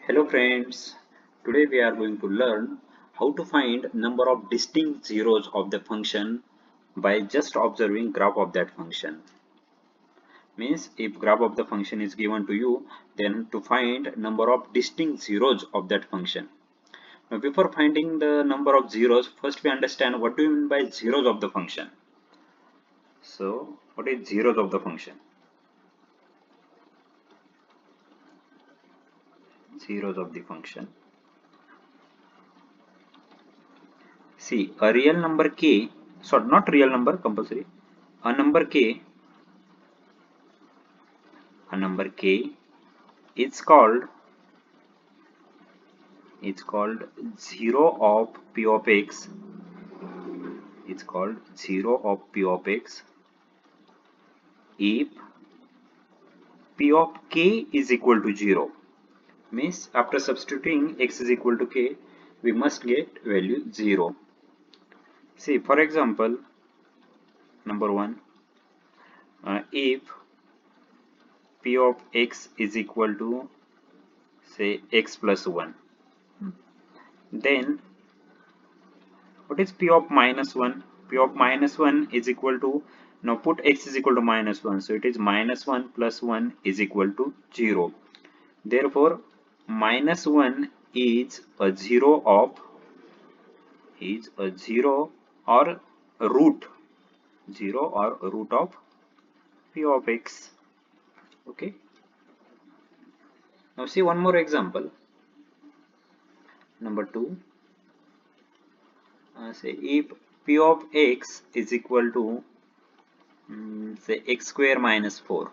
Hello friends, today we are going to learn how to find number of distinct zeros of the function by just observing graph of that function. Means if graph of the function is given to you, then to find number of distinct zeros of that function. Now before finding the number of zeros, first we understand what do you mean by zeros of the function. So what is zeros of the function? Zeros of the function. See, a real number k, so not real number compulsory, a number k is called zero of p of x. It's called zero of p of x if p of k is equal to 0. Means after substituting x is equal to k, we must get value 0. See, for example, number 1, if p of x is equal to say x plus 1, then what is p of minus 1? P of minus 1 is equal to, now put x is equal to minus 1, so it is minus 1 plus 1 is equal to 0. Therefore, minus 1 is a 0 of or root 0 or root of p of x. Okay. Now see one more example. Number 2. Say if p of x is equal to say x square minus 4,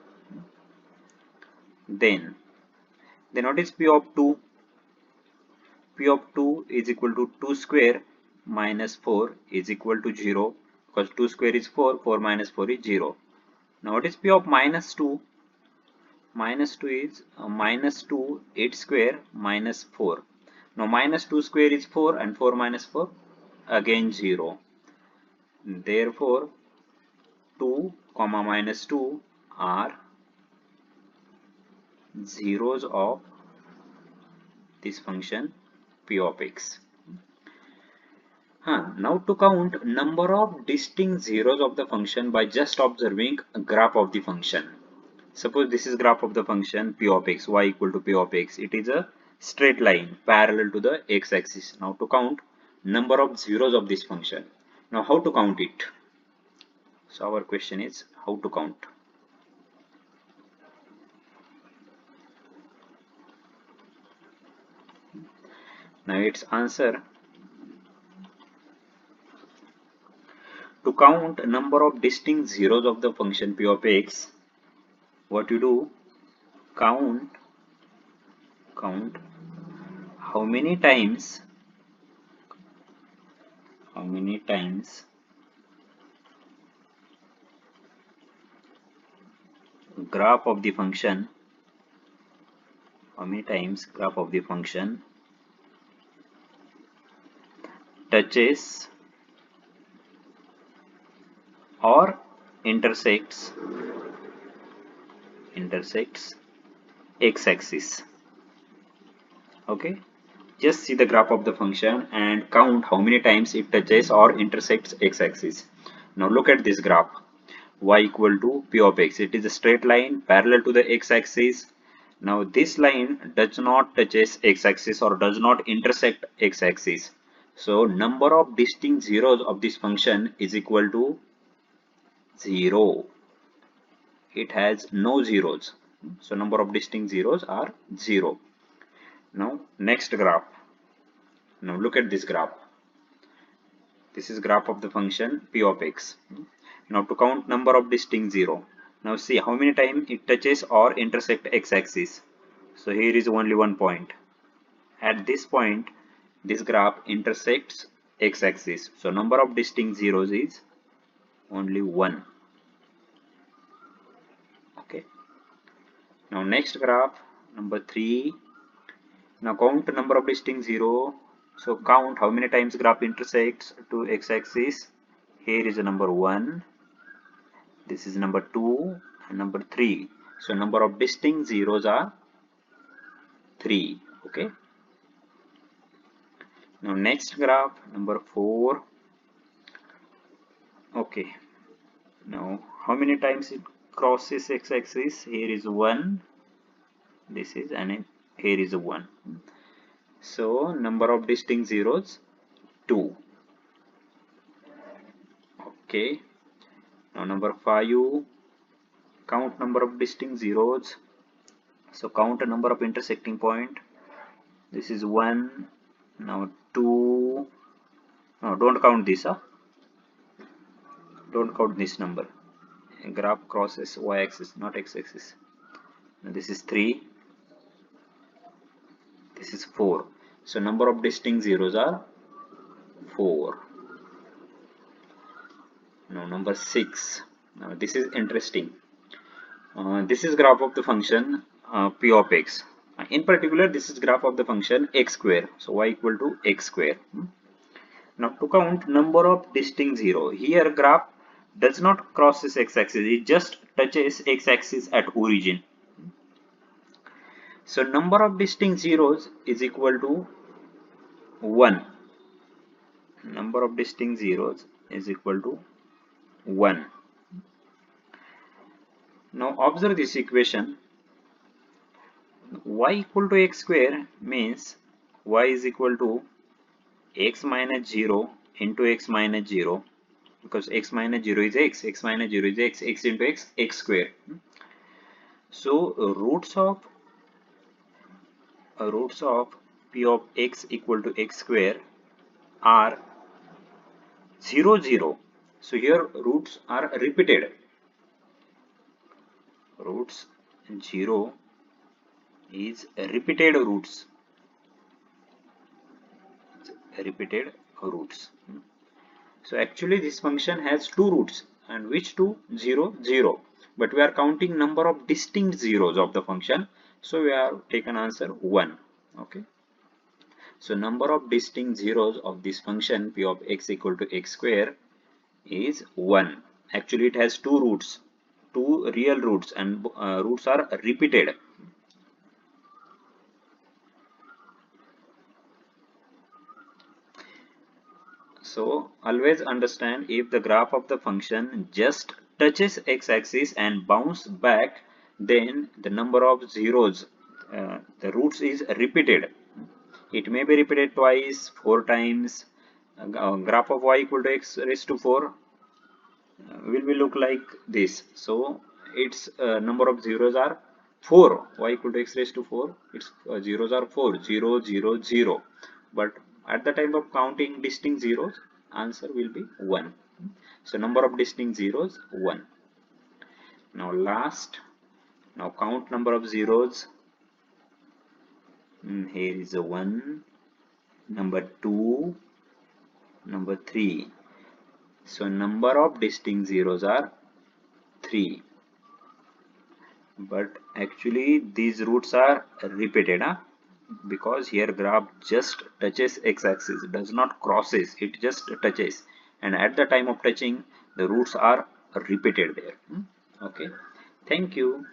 then what is p of 2? P of 2 is equal to 2 square minus 4 is equal to 0, because 2 square is 4, 4 minus 4 is 0. Now what is p of minus 2? Minus 2 is minus 2 8 square minus 4. Now minus 2 square is 4 and 4 minus 4 again 0. Therefore 2 comma minus 2 are zeros of this function p of x. Now to count number of distinct zeros of the function by just observing a graph of the function. Suppose this is graph of the function p of x, y equal to p of x. It is a straight line parallel to the x-axis. Now to count number of zeros of this function. Now how to count it? So our question is how to count. Now its answer, to count number of distinct zeros of the function p of x, what you do, count how many times graph of the function touches or intersects x-axis. Okay, just see the graph of the function and count how many times it touches or intersects x-axis. Now look at this graph, y equal to p of x. It is a straight line parallel to the x-axis. Now this line does not touches x-axis or does not intersect x-axis. So number of distinct zeros of this function is equal to 0. It has no zeros. So number of distinct zeros are 0. Now next graph. Now look at this graph. This is graph of the function p of x. Now to count number of distinct zero. Now see how many times it touches or intersect x-axis. So here is only one point. At this point, this graph intersects x-axis. So number of distinct zeros is only 1. Okay. Now next graph, number 3. Now count number of distinct zero. So count how many times graph intersects to x-axis. Here is number 1. This is number 2 and number 3. So number of distinct zeros are 3. Okay. Now next graph, number 4. Okay. Now how many times it crosses x-axis? Here is 1. This is, and here is a 1. So number of distinct zeros, 2. Okay. Now number 5, count number of distinct zeros. So count a number of intersecting point. This is 1. Now 2. No, don't count this. Don't count this number. Graph crosses y-axis, not x-axis. This is 3. This is 4. So number of distinct zeros are 4. Now number 6. Now this is interesting. This is graph of the function p of x. In particular, this is graph of the function x square. So y equal to x square. Now to count number of distinct zero, here graph does not cross this x-axis. It just touches x-axis at origin. So number of distinct zeros is equal to 1. Number of distinct zeros is equal to 1. Now observe this equation. Y equal to x square means y is equal to x minus 0 into x minus 0, because x minus 0 is x minus 0 is x into x square. So roots of p of x equal to x square are 0 0. So here roots are repeated. Roots 0 is repeated roots. Repeated roots. So actually this function has two roots, and which two? 0 0. But we are counting number of distinct zeros of the function, so we have taken answer 1. Okay. So number of distinct zeros of this function p of x equal to x square is 1. Actually it has two roots, two real roots, and roots are repeated. So always understand, if the graph of the function just touches x-axis and bounce back, then the number of zeros, the roots is repeated. It may be repeated twice, 4 times. Graph of y equal to x raised to 4 will be look like this. So its number of zeros are 4. Y equal to x raised to 4. Its zeros are 4, 0 0 0. But at the time of counting distinct zeros, answer will be 1. So number of distinct zeros, 1. Now last, now count number of zeros. Here is a 1, number 2, number 3. So number of distinct zeros are 3. But actually these roots are repeated, because here graph just touches x-axis, does not crosses, it just touches, and at the time of touching the roots are repeated there. Okay, thank you.